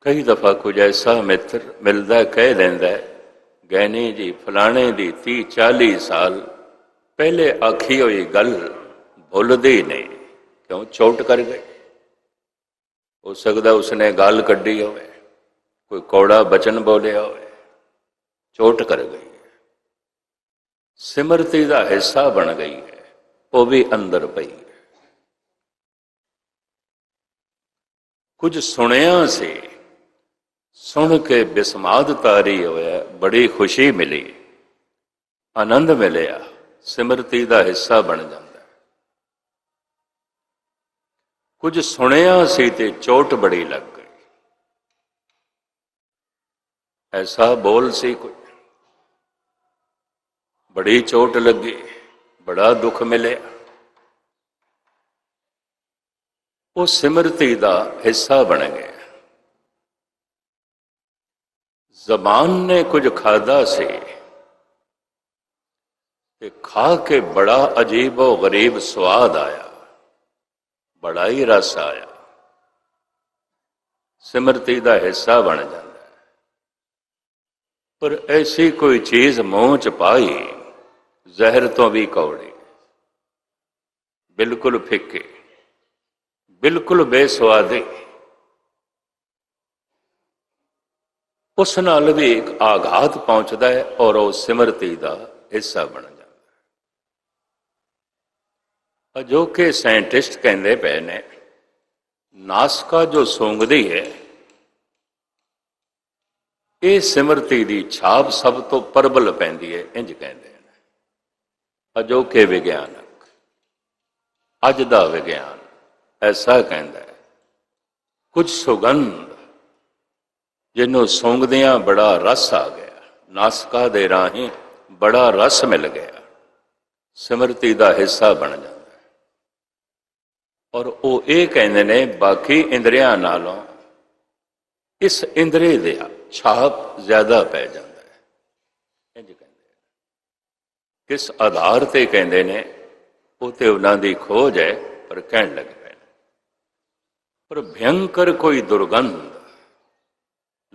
कई दफ़ा कुछ ऐसा मित्र मिलता कह देंदा गैनी जी फलाने दी 30-40 साल पहले आखी हुई गल भुलदे ही नहीं। क्यों? चोट कर गई। हो सकता उसने गाल कड्डी होवे, कोई कौड़ा बचन बोलिया होवे, चोट कर गई है, सिमरती का हिस्सा बन गई है, वो भी अंदर पई है। कुछ सुनिया से सुन के बिस्माद तारी होया, बड़ी खुशी मिली, आनंद मिलिया, सिमरती का हिस्सा बन जाता। कुछ सुनिया सी ते चोट बड़ी लग गई, ऐसा बोल सी कोई, बड़ी चोट लगी, बड़ा दुख मिले, वो सिमरती का हिस्सा बन गया। जबान ने कुछ खादा से ते खा के बड़ा अजीब और गरीब स्वाद आया, बड़ा ही रस आया, सिमरती का हिस्सा बन जाता है। पर ऐसी कोई चीज मुंह च पाई, जहर तो भी कौड़ी, बिल्कुल फिक्के, बिल्कुल बेसवादी, उस नाल भी एक आघात पहुंचता है और वह सिमरती का हिस्सा बन जाता है। अजोके साइंटिस्ट कहते पे ने नासका जो सूंघदी है, ये सिमरती की छाप सब तो प्रबल पैंदी है, इंज कहते हैं अजोके विज्ञानक। अज का विज्ञान ऐसा कहता है, कुछ सुगंध जिन्हों सूंघदिया बड़ा रस आ गया, नासका दे राही बड़ा रस मिल गया, सिमरती का हिस्सा बन जाता है। और वो ये कहते ने बाकी इंद्रिया नालों इस इंद्रे दे छाप ज्यादा पै जाता है। इंज कहते किस आधार से कहते ने वो तो उन्होंने खोज है, पर कहन लगे पे। पर भयंकर कोई दुर्गंध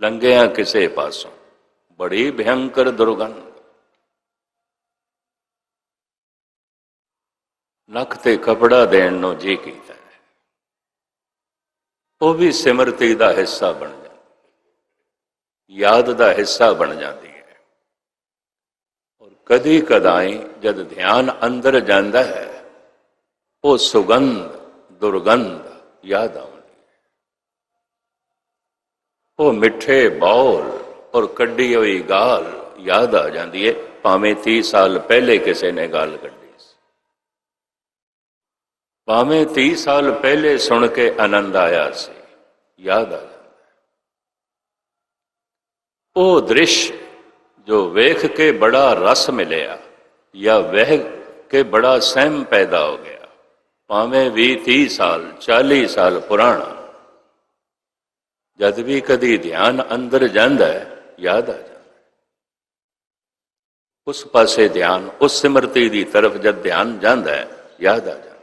लंघिया किसे पासों, बड़ी भयंकर दुर्गंध, नख ते कपड़ा देन नो जी कीता है, वो भी सिमरती का हिस्सा बन जाती, याद का हिस्सा बन जाती है। और कदी कदाई जब ध्यान अंदर जाता है, वो सुगंध दुर्गंध याद आती, वो मिठे बौल और कड्डी हुई गाल याद आ जाती है, भावें 30 साल पहले किसी ने गाल कड्डी सी, भावें 30 साल पहले सुन के आनंद आया से याद आ जाता है। वो दृश्य जो वेख के बड़ा रस मिलिया या वह के बड़ा सहम पैदा हो गया, भावें भी 30 साल 40 साल पुराना, जद भी कदी ध्यान अंदर जाता है याद आ जाता है। उस पासे ध्यान, उस सिमरती की तरफ जब ध्यान जाता है याद आ जाता है।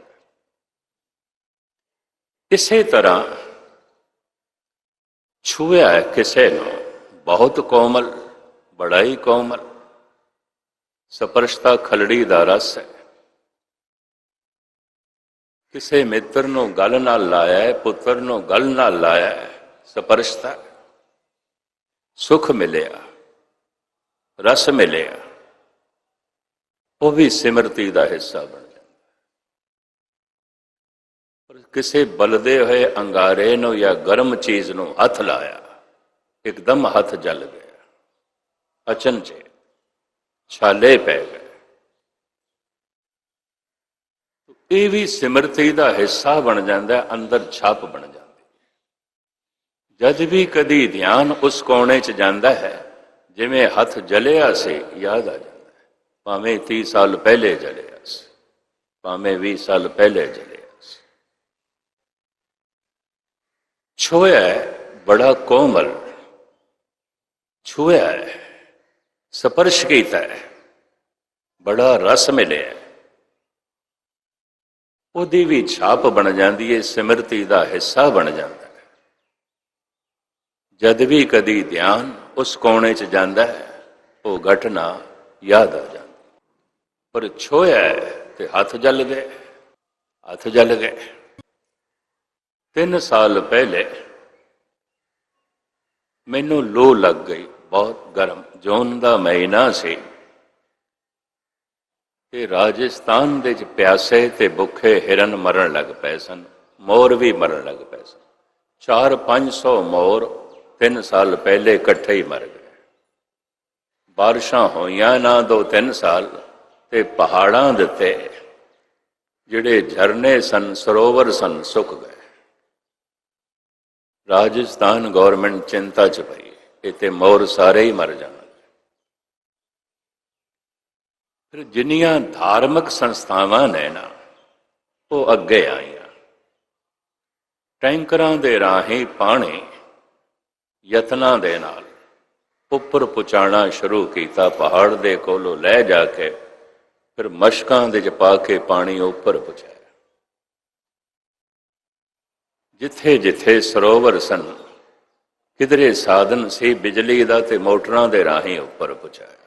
इसी तरह छुआ है किसे नो, बहुत कोमल, बड़ा ही कोमल, स्पर्शता खलड़ी का रस है, किसी मित्र नो गल नाल लाया है, पुत्र नो गल नाल लाया है, स्पर्शता सुख मिलिया, रस मिलिया, वो भी सिमरती का हिस्सा बन जाता। पर किसी बलदे हुए अंगारे नो या गर्म चीज नो हथ लाया, एकदम हथ जल गया, अचनचे छाले पै गए, तो ये भी सिमरती का हिस्सा बन जाता है, अंदर छाप बन जाती है। जद भी कदी ध्यान उस कोने च जाता है, जिमें हथ जलिया से याद आ जाता है, भावें 30 साल पहले जलिया से, भावें 20 साल पहले जलिया से। छुआ है बड़ा कोमल, छुआ है स्पर्श किया है, बड़ा रस मिले, ਉਹਦੀ भी छाप बन जाती है, सिमरती का हिस्सा बन जाता है। जद भी कदी ध्यान उस कोने च जांदा है, वो घटना याद आ जाती। पर छोया ते हथ जल गए, हथ जल गए। 3 साल पहले मैनू लो लग गई, बहुत गर्म जून का महीना से। ਤੇ ਰਾਜਸਥਾਨ ਦੇ ਚ ਪਿਆਸੇ ਤੇ ਭੁੱਖੇ ਹਿਰਨ ਮਰਨ ਲੱਗ ਪਏ ਸਨ, ਮੋਰ ਵੀ ਮਰਨ ਲੱਗ ਪਏ ਸਨ। 400-500 ਮੋਰ 3 ਸਾਲ ਪਹਿਲੇ ਇਕੱਠੇ ਹੀ ਮਰ ਗਏ। ਬਾਰਿਸ਼ਾਂ ਹੋਈਆਂ ਨਾ 2-3 ਸਾਲ, ਤੇ ਪਹਾੜਾਂ ਦੇ ਉੱਤੇ ਜਿਹੜੇ ਝਰਨੇ ਸਨ, ਸਰੋਵਰ ਸਨ, ਸੁੱਕ ਗਏ। ਰਾਜਸਥਾਨ ਗੌਰਮੈਂਟ ਚਿੰਤਾ ਚ ਪਈ, ਇੱਥੇ ਮੋਰ ਸਾਰੇ ਹੀ ਮਰ ਜਾਣ। ਫਿਰ ਜਿੰਨੀਆਂ ਧਾਰਮਿਕ ਸੰਸਥਾਵਾਂ ਨੇ ਨਾ, ਉਹ ਅੱਗੇ ਆਈਆਂ। ਟੈਂਕਰਾਂ ਦੇ ਰਾਹੀਂ ਪਾਣੀ ਯਤਨਾਂ ਦੇ ਨਾਲ ਉੱਪਰ ਪਹੁੰਚਾਉਣਾ ਸ਼ੁਰੂ ਕੀਤਾ। ਪਹਾੜ ਦੇ ਕੋਲੋਂ ਲੈ ਜਾ ਕੇ ਫਿਰ ਮਸ਼ਕਾਂ ਦੇ 'ਚ ਪਾ ਕੇ ਪਾਣੀ ਉੱਪਰ ਪਹੁੰਚਾਇਆ। ਜਿੱਥੇ ਜਿੱਥੇ ਸਰੋਵਰ ਸਨ, ਕਿਧਰੇ ਸਾਧਨ ਸੀ ਬਿਜਲੀ ਦਾ, ਤੇ ਮੋਟਰਾਂ ਦੇ ਰਾਹੀਂ ਉੱਪਰ ਪਹੁੰਚਾਇਆ।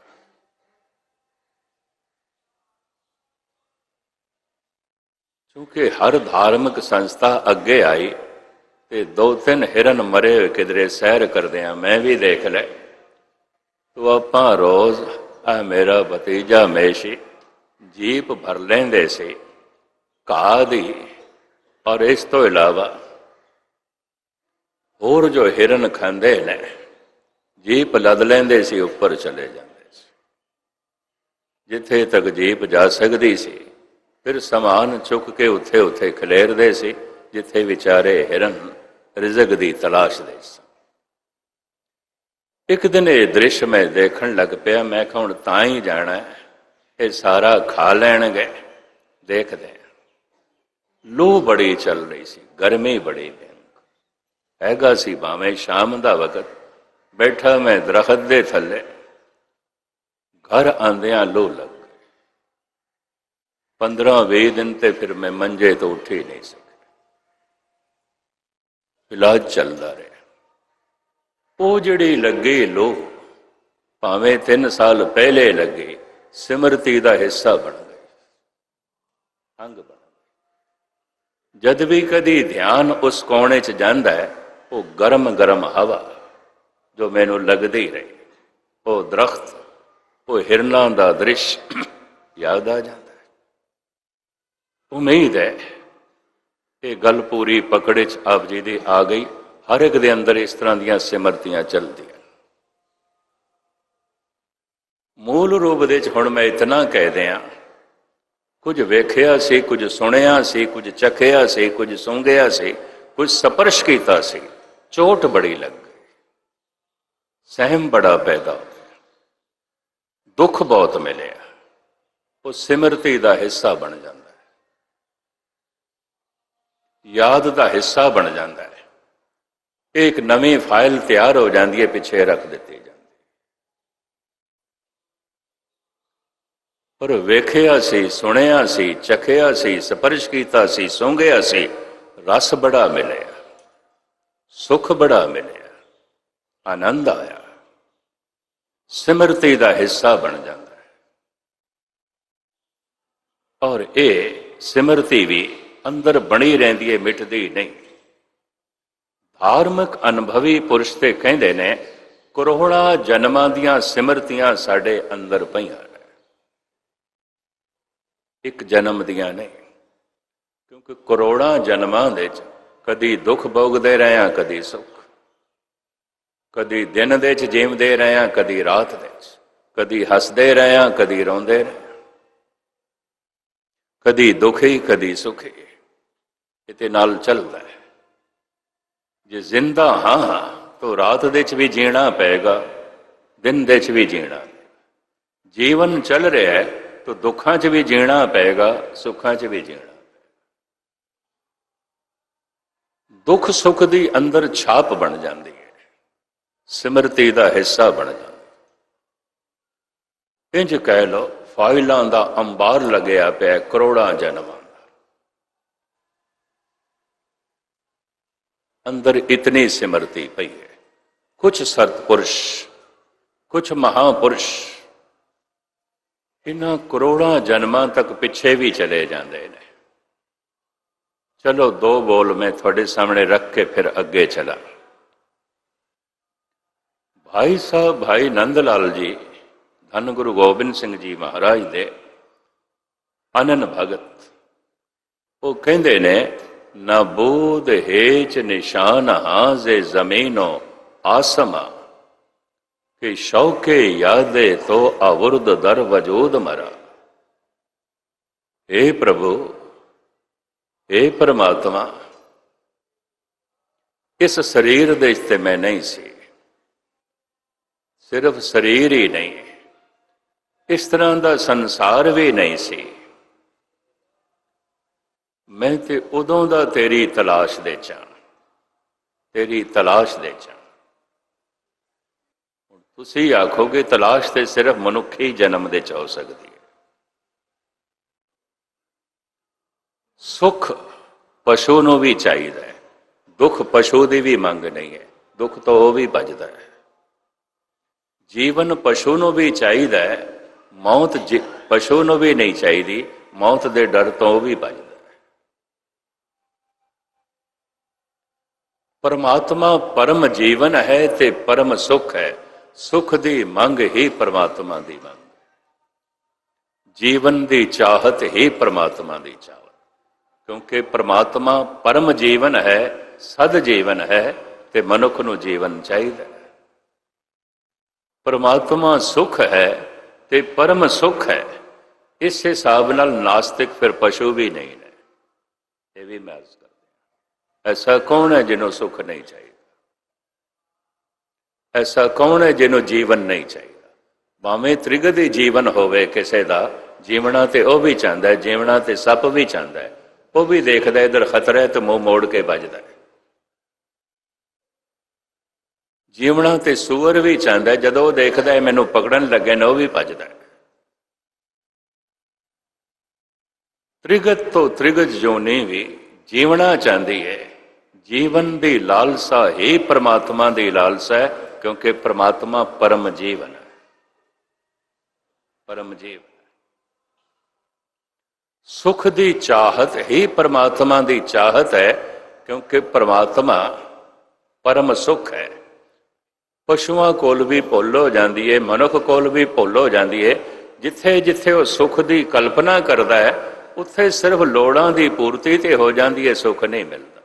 ਕਿਉਂਕਿ ਹਰ ਧਾਰਮਿਕ ਸੰਸਥਾ ਅੱਗੇ ਆਈ, ਤੇ 2-3 ਹਿਰਨ ਮਰੇ ਹੋਏ ਕਿਧਰੇ ਸੈਰ ਕਰਦੇ ਆ, ਮੈਂ ਵੀ ਦੇਖ ਲੈ। ਤੋ ਆਪਾਂ ਰੋਜ਼ ਆ ਮੇਰਾ ਭਤੀਜਾ ਮੇਸ਼ੀ ਜੀਪ ਭਰ ਲੈਂਦੇ ਸੀ ਘਾਹ ਦੀ, ਔਰ ਇਸ ਤੋਂ ਇਲਾਵਾ ਹੋਰ ਜੋ ਹਿਰਨ ਖਾਂਦੇ ਨੇ, ਜੀਪ ਲੱਦ ਲੈਂਦੇ ਸੀ, ਉੱਪਰ ਚਲੇ ਜਾਂਦੇ ਸੀ। ਜਿੱਥੇ ਤੱਕ ਜੀਪ ਜਾ ਸਕਦੀ ਸੀ, ਫਿਰ ਸਮਾਨ ਚੁੱਕ ਕੇ ਉੱਥੇ ਉੱਥੇ ਖਲੇਰਦੇ ਸੀ, ਜਿੱਥੇ ਵਿਚਾਰੇ ਹਿਰਨ ਰਿਜ਼ਕ ਦੀ ਤਲਾਸ਼ ਦੇ ਸਨ। ਇੱਕ ਦਿਨ ਇਹ ਦ੍ਰਿਸ਼ ਮੈਂ ਦੇਖਣ ਲੱਗ ਪਿਆ। ਮੈਂ ਕਿਹਾ ਹੁਣ ਤਾਂ ਹੀ ਜਾਣਾ, ਇਹ ਸਾਰਾ ਖਾ ਲੈਣਗੇ, ਦੇਖਦੇ ਹਾਂ। ਲੂ ਬੜੀ ਚੱਲ ਰਹੀ ਸੀ, ਗਰਮੀ ਬੜੀ ਹੈਗਾ ਸੀ, ਭਾਵੇਂ ਸ਼ਾਮ ਦਾ ਵਕਤ। ਬੈਠਾ ਮੈਂ ਦਰਖਤ ਦੇ ਥੱਲੇ, ਘਰ ਆਂਦਿਆਂ ਲੂ ਲੱਗ 15-20 ਦਿਨ ਤੇ ਫਿਰ ਮੈਂ ਮੰਜੇ ਤੋਂ ਉੱਠ ਹੀ ਨਹੀਂ ਸਕਿਆ। ਇਲਾਜ ਚੱਲਦਾ ਰਿਹਾ। ਉਹ ਜਿਹੜੀ ਲੱਗੀ ਲੋ, ਭਾਵੇਂ 3 ਸਾਲ ਪਹਿਲੇ ਲੱਗੀ, ਸਿਮਰਤੀ ਦਾ ਹਿੱਸਾ ਬਣ ਗਈ, ਅੰਗ ਬਣ ਗਈ। ਜਦ ਵੀ ਕਦੀ ਧਿਆਨ ਉਸ ਕੋਣੇ 'ਚ ਜਾਂਦਾ ਹੈ, ਉਹ ਗਰਮ ਗਰਮ ਹਵਾ ਜੋ ਮੈਨੂੰ ਲੱਗਦੀ ਰਹੀ, ਉਹ ਦਰਖਤ, ਉਹ ਹਿਰਨਾਂ ਦਾ ਦ੍ਰਿਸ਼ ਯਾਦ ਆ ਜਾਂਦਾ। ਉਮੀਦ ਹੈ ਇਹ ਗੱਲ ਪੂਰੀ ਪਕੜ 'ਚ ਆਪ ਜੀ ਦੀ ਆ ਗਈ। ਹਰ ਇੱਕ ਦੇ ਅੰਦਰ ਇਸ ਤਰ੍ਹਾਂ ਦੀਆਂ ਸਿਮਰਤੀਆਂ ਚੱਲਦੀਆਂ। ਮੂਲ ਰੂਪ ਦੇ 'ਚ ਹੁਣ ਮੈਂ ਇਤਨਾ ਕਹਿ ਦਿਆਂ, ਕੁਝ ਵੇਖਿਆ ਸੀ, ਕੁਝ ਸੁਣਿਆ ਸੀ, ਕੁਝ ਚਖਿਆ ਸੀ, ਕੁਝ ਸੂੰਘਿਆ ਸੀ, ਕੁਝ ਸਪਰਸ਼ ਕੀਤਾ ਸੀ। ਚੋਟ ਬੜੀ ਲੱਗ ਗਈ, ਸਹਿਮ ਬੜਾ ਪੈਦਾ ਹੋ ਗਿਆ, ਦੁੱਖ ਬਹੁਤ ਮਿਲਿਆ। ਉਹ ਸਿਮਰਤੀ ਦਾ ਹਿੱਸਾ ਬਣ ਜਾਂਦਾ, ਯਾਦ ਦਾ ਹਿੱਸਾ ਬਣ ਜਾਂਦਾ ਹੈ। ਇਹ ਇੱਕ ਨਵੀਂ ਫਾਈਲ ਤਿਆਰ ਹੋ ਜਾਂਦੀ ਹੈ, ਪਿੱਛੇ ਰੱਖ ਦਿੱਤੀ ਜਾਂਦੀ। ਪਰ ਵੇਖਿਆ ਸੀ, ਸੁਣਿਆ ਸੀ, ਚਖਿਆ ਸੀ, ਸਪਰਸ਼ ਕੀਤਾ ਸੀ, ਸੂੰਘਿਆ ਸੀ, ਰਸ ਬੜਾ ਮਿਲਿਆ, ਸੁਖ ਬੜਾ ਮਿਲਿਆ, ਆਨੰਦ ਆਇਆ। ਸਿਮਰਤੀ ਦਾ ਹਿੱਸਾ ਬਣ ਜਾਂਦਾ ਹੈ। ਔਰ ਇਹ ਸਿਮਰਤੀ ਵੀ ਅੰਦਰ ਬਣੀ ਰਹਿੰਦੀ ਹੈ, ਮਿਟਦੀ ਨਹੀਂ। ਧਾਰਮਿਕ ਅਨੁਭਵੀ ਪੁਰਸ਼ ਤੇ ਕਹਿੰਦੇ ਨੇ, ਕਰੋੜਾਂ ਜਨਮਾਂ ਦੀਆਂ ਸਿਮਰਤੀਆਂ ਸਾਡੇ ਅੰਦਰ ਪਈਆਂ ਨੇ, ਇੱਕ ਜਨਮ ਦੀਆਂ ਨਹੀਂ। ਕਿਉਂਕਿ ਕਰੋੜਾਂ ਜਨਮਾਂ ਦੇ ਵਿੱਚ ਕਦੀ ਦੁੱਖ ਭੋਗਦੇ ਰਹੇ ਹਾਂ, ਕਦੀ ਸੁੱਖ, ਕਦੀ ਦਿਨ ਦੇ 'ਚ ਜੀਵਦੇ ਰਹੇ ਹਾਂ, ਕਦੀ ਰਾਤ ਦੇ 'ਚ, ਕਦੀ ਹੱਸਦੇ ਰਹੇ ਹਾਂ, ਕਦੀ ਰੋਂਦੇ ਰਹੇ, ਕਦੀ ਦੁਖੀ, ਕਦੀ ਸੁਖੀ। ਇਹਦੇ ਨਾਲ ਚੱਲਦਾ ਹੈ। ਜੇ ਜ਼ਿੰਦਾ ਹਾਂ ਤਾਂ ਰਾਤ ਦੇ 'ਚ ਵੀ ਜੀਣਾ ਪਏਗਾ, ਦਿਨ ਦੇ 'ਚ ਵੀ ਜੀਣਾ। ਜੀਵਨ ਚੱਲ ਰਿਹਾ ਹੈ ਤਾਂ ਦੁੱਖਾਂ 'ਚ ਵੀ ਜੀਣਾ ਪਏਗਾ, ਸੁੱਖਾਂ 'ਚ ਵੀ ਜੀਣਾ। ਦੁੱਖ ਸੁੱਖ ਦੀ ਅੰਦਰ ਛਾਪ ਬਣ ਜਾਂਦੀ ਹੈ, ਸਿਮਰਤੀ ਦਾ ਹਿੱਸਾ ਬਣ ਜਾਂਦਾ। ਇੰਜ ਕਹਿ ਲਓ, ਫਾਈਲਾਂ ਦਾ ਅੰਬਾਰ ਲੱਗਿਆ ਪਿਆ ਕਰੋੜਾਂ ਜਨਮਾਂ ਦਾ। ਅੰਦਰ ਇਤਨੀ ਸਿਮਰਤੀ ਪਈ ਹੈ। कुछ सतपुरुष, कुछ महापुरुष इन्हां करोड़ां जन्मां तक पिछे भी चले जाते हैं। चलो दो बोल मैं थोड़े सामने रख के फिर अगे चला। भाई साहब भाई नंद लाल जी धन गुरु गोबिंद सिंह जी महाराज दे अनन भगत, वो कहते ने न बूद हेच निशान हाजे जमीनो आसमा कि शौके यादे तो अवुर्द दर वजूद मरा। हे प्रभु, हे परमात्मा, इस शरीर दे ते मैं नहीं सी, सिर्फ शरीर ही नहीं, इस तरह का संसार भी नहीं सी। मैं ते उदों दा तेरी तलाश दे चा, तेरी तलाश दे चा। तुसी आखोगे तलाश ते सिर्फ मनुखी जन्म दे च हो सकती है। सुख पशु नूं भी चाहिए, दुख पशु की भी मंग नहीं है, दुख तो वह भी भजदा है। जीवन पशु नूं भी चाहिए, मौत पशु नूं भी नहीं चाहिए, मौत के डर तो वह भी भजदा है। परमात्मा परम जीवन है ते परम सुख है, सुख की मंग ही परमात्मा की मंग, जीवन की चाहत ही परमात्मा की चाहत, क्योंकि परमात्मा परम जीवन है, सद जीवन है, ते मनुख नूं जीवन चाहिए। परमात्मा सुख है ते परम सुख है, इस हिसाब नाल नास्तिक फिर पशु भी नहीं है। ये भी मैं अर्ज कर, ऐसा कौन है जिन्हों सुख नहीं चाहिए? ऐसा कौन है जिन्हों जीवन नहीं चाहिए? भावें त्रिगदी जीवन होवे किसी का, जीवना तो वह भी चाहता है, जीवना तो सप भी चाहता है, वह भी देखता है इधर खतरा है तो मुंह मोड़ के बजदा है। जीवना तो सूअर भी चाहता है, जदों देखता है मैनू पकड़न लगे ना, वह भी भजदा है। त्रिगत तो त्रिगत जोनी भी जीवना चाहती है, जीवन की लालसा ही परमात्मा की लालसा है, क्योंकि परमात्मा परम जीवन है, परम जीवन। सुख की चाहत ही परमात्मा की चाहत है, क्योंकि परमात्मा परम सुख है। पशुओं कोल भी भुल हो जाती है, मनुख कोल भी भुल हो जाती है। जिथे जिथे वह सुख की कल्पना करता है, उत्थे सिर्फ लोड़ां की पूर्ति ते हो जाती है, सुख नहीं मिलता।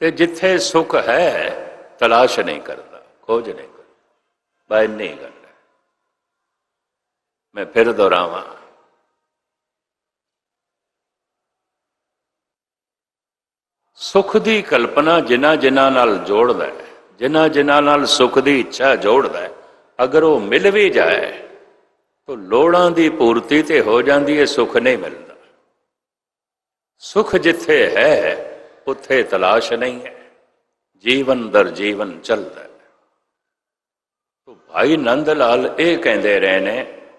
ते जिथे सुख है तलाश नहीं करता, खोज नहीं करता, बाहर नहीं करता। मैं फिर दोहरावां, सुख की कल्पना जिन्हां जिन्हां नाल जोड़दा है, जिन्हां जिन्हां नाल सुख की इच्छा जोड़दा है, अगर वो मिल भी जाए तो लोड़ां की पूर्ति ते हो जाती है, सुख नहीं मिलता। सुख जिथे है उत्थे तलाश नहीं है, जीवन दर जीवन चलता है। तो भाई नंद लाल ये कहते रहे ने,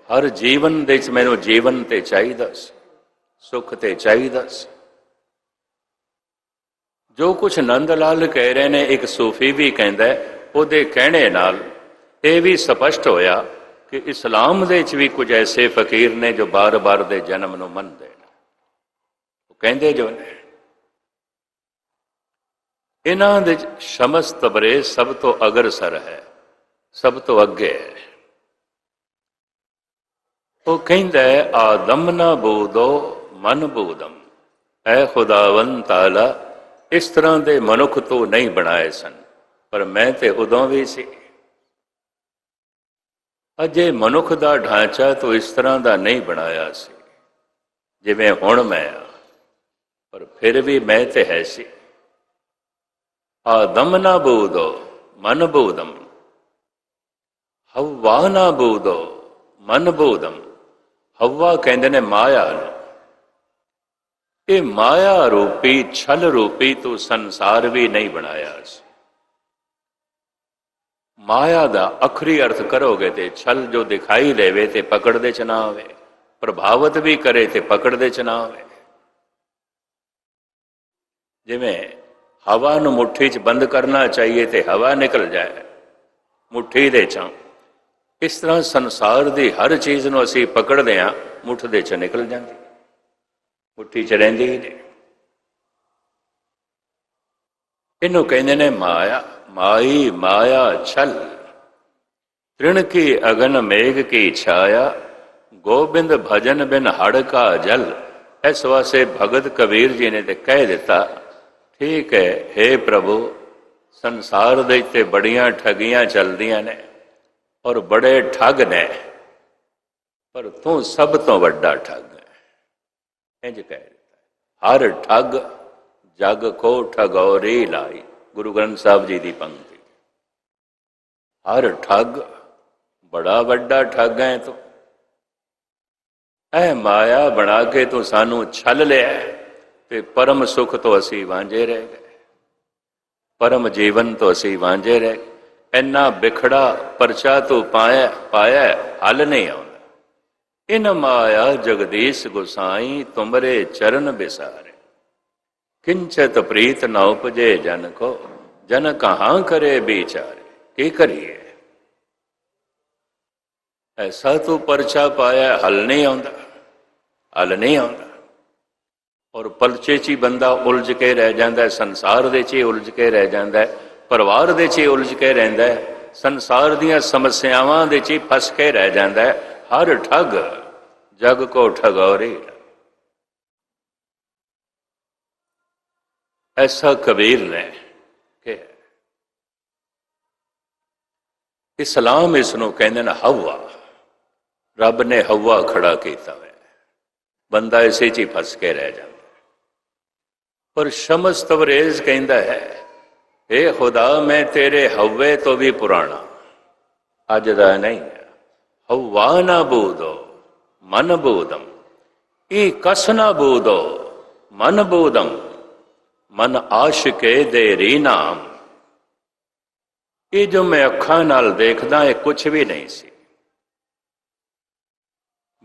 हर जीवन दे विच मैनूं जीवन ते चाहिदा सी, सुख ते चाहिदा सी। जो कुछ नंद लाल कह रहे ने, एक सूफी भी कहता है, उहदे कहने नाल ये भी स्पष्ट होया कि इस्लाम दे विच भी कुछ ऐसे फकीर ने जो बार बार दे जन्म नूं मनदे ने। वो कहंदे जो ने, इन्हां दे शमस तबरेज सब तो अग्रसर है, सब तो अगे है। वो कहंदा है, आदम ना बूदो मन बूदम, ऐ खुदावन ताला इस तरह के मनुख तो नहीं बनाए सन, पर मैं तो उदों भी सी। अजे मनुख का ढांचा तो इस तरह का नहीं बनाया सी जिवें हुण मैं आ, पर फिर भी मैं तो है सी। आदम ना बूदो मन बूदम, हवा ना बूदो मन बूदम। हवा कहते ने माया नूं, ये माया रूपी छल रूपी तो संसार भी नहीं बनाया। माया का अखरी अर्थ करोगे तो छल जो दिखाई देवे ते पकड़दे च ना आवे, प्रभावित भी करे ते पकड़दे च ना आवे। जिवें हवा नूं मुट्ठी च बंद करना चाहिए तो हवा निकल जाए मुट्ठी दे चों। इस तरह संसार की हर चीज़ नूं असीं पकड़दे हां, मुठ दे चों निकल जाती, मुट्ठी च रहिंदी ही नहीं। इनू कहते ने माया, माई माया छल, तृण की अगन मेघ की छाया, गोबिंद भजन बिन हड़ का जल। इस वास्ते भगत कबीर जी ने तो कह दिता, ठीक है हे प्रभु, संसार दे ते बड़ियां ठगियां चलदियां ने और बड़े ठग ने, पर तू सब तो वड्डा ठग है। इंज कह दिता, हर ठग जग को ठगौरी लाई। गुरु ग्रंथ साहब जी की पंक्ति। हर ठग बड़ा वड्डा ठग है तू, ऐ माया बना के तू सानू छल लिया ते परम सुख तो असी वांझे रह गए, परम जीवन तो असी वांझे रह गए। इन्ना बिखड़ा परचा तू पाया पाया हल नहीं आउंदा। इन माया जगदीश गुसाई तुमरे चरण बिसारे, किंचत प्रीत न उपजे जन को, जन कहाँ करे बिचारे। की करिए, ऐसा तो परचा पाया हल नहीं आउंदा, हल नहीं आउंदा। और परचे च ही बंदा उलझ के रह जाता है, संसार दे च ही उलझ के रह जाता है, परिवार दे च ही उलझ के रहिंदा है, संसार दीयां समस्यावां दे च ही फस के रह जाता है। हर ठग जग को ठगौरी। ऐसा कबीर ने कहा। इस्लाम इसनों कहते हैं हवा, रब ने हवा खड़ा किया है, बंदा इसे च ही फस के रह जाता। पर शमस तबरेज कहता है, हे खुदा मैं तेरे हव्वे तो भी पुराना, अज दा नहीं है। हवा ना बूदो मन बूदम, ई कस ना बूदो मन बूदम, मन आशिके दे री नाम। ये जो मैं अखा नाल देखदा है कुछ भी नहीं सी।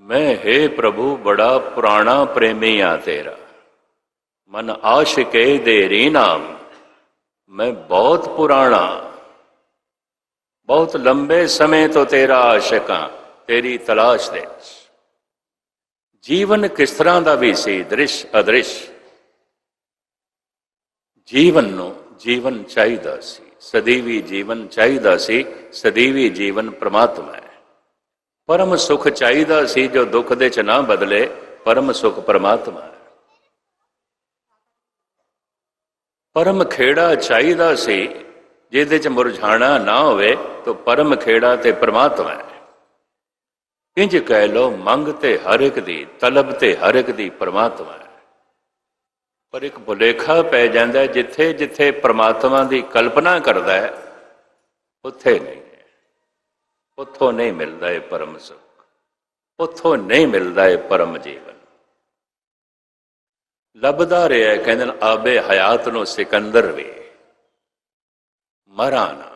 मैं हे प्रभु बड़ा पुराना प्रेमी आ तेरा, मन आशिके दे री नाम। मैं बहुत पुराना, बहुत लंबे समय तो तेरा आशिक हाँ, तेरी तलाश दे। जीवन किस तरह का भी सी, दृश्य अदृश्य, जीवन नूं जीवन चाहिदा सी, सदीवी जीवन चाहिदा सी। सदीवी जीवन परमात्मा है। परम सुख चाहिदा सी जो दुख दे च ना बदले, परम सुख परमात्मा है। परम खेड़ा चाहिदा सी जिहदे च मुरझाना ना होवे, तो परम खेड़ा ते परमात्मा है। इंज कह लो मंग ते हर एक दी, तलब ते हर एक दी परमात्मा है। पर एक भुलेखा पै जाता है, जिथे जिथे परमात्मा की कल्पना करता है उत्थे नहीं है, उथों नहीं मिलता है परम सुख, उथों नहीं मिलता है परम जीवन। लभदा रहा कहते आबे हयात नो सिकंदर भी, मरा ना।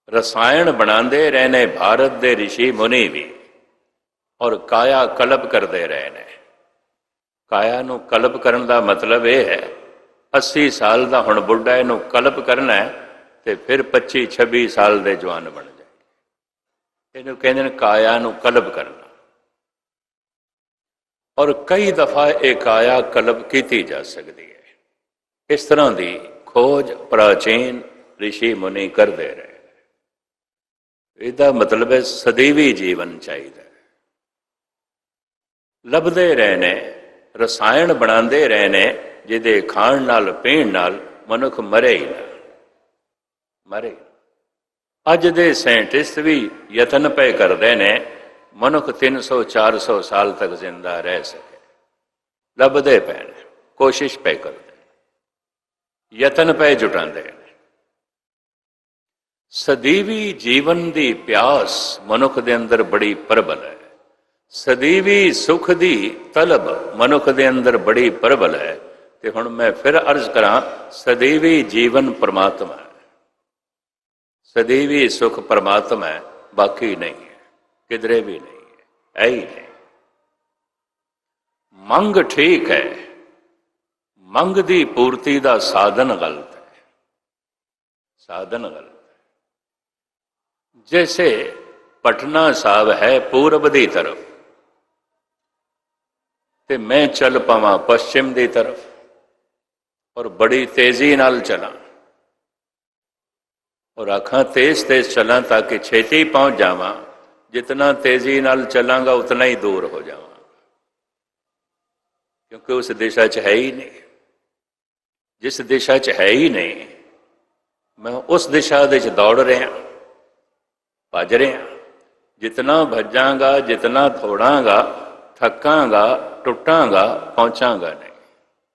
रसायन बनाते रहने भारत दे ऋषि मुनि भी, और काया कल्प करते रहने। काया नूं कल्प करन दा मतलब यह है, 80 साल का हुण बुढ़ा इनू कल्प करना है तो फिर 25-26 साल के जवान बन जाए। इनू कहते हैं काया नूं कल्प करना। और कई दफा एक काया कल्प की जा सकती है। इस तरह की खोज प्राचीन ऋषि मुनि करते रहे। इसका मतलब है सदैवी जीवन चाहिए। लभदे रहने, रसायन बनाते रहने, जिहदे खाण नाल पीण नाल मनुख मरे ही ना, मरे। अज दे साइंटिस्ट भी यतन पे करते हैं मनुख 300-400 साल तक जिंदा रह सके। लभदे पे ने, कोशिश पे करते, यतन पे जुटाते हैं। सदीवी जीवन की प्यास मनुख दे अंदर बड़ी प्रबल है। सदीवी सुख की तलब मनुख दे अंदर बड़ी प्रबल है। तो हुण मैं फिर अर्ज करा, सदीवी जीवन परमात्मा है, सदीवी सुख परमात्मा है, बाकी नहीं है, किधरे भी नहीं है, ऐ ही नहीं। मंग ठीक है, ਮੰਗ ਦੀ ਪੂਰਤੀ ਦਾ ਸਾਧਨ ਗਲਤ ਹੈ, ਸਾਧਨ ਗਲਤ ਹੈ। जैसे पटना साहब है पूरब दी तरफ ते मैं चल पावां पश्चिम दी तरफ और बड़ी तेजी नाल चला और आखा तेज तेज चला ताकि छेती पहुंच जावां, जितना तेजी नाल चलांगा उतना ही दूर हो जावां, क्योंकि उस दिशा च है ही नहीं। जिस दिशा च है ही नहीं, मैं उस दिशा दे च दौड़ रहा, भज रहा। जितना भजांगा, जितना दौड़ांगा, थकांगा, टुटांगा, पहुंचांगा नहीं।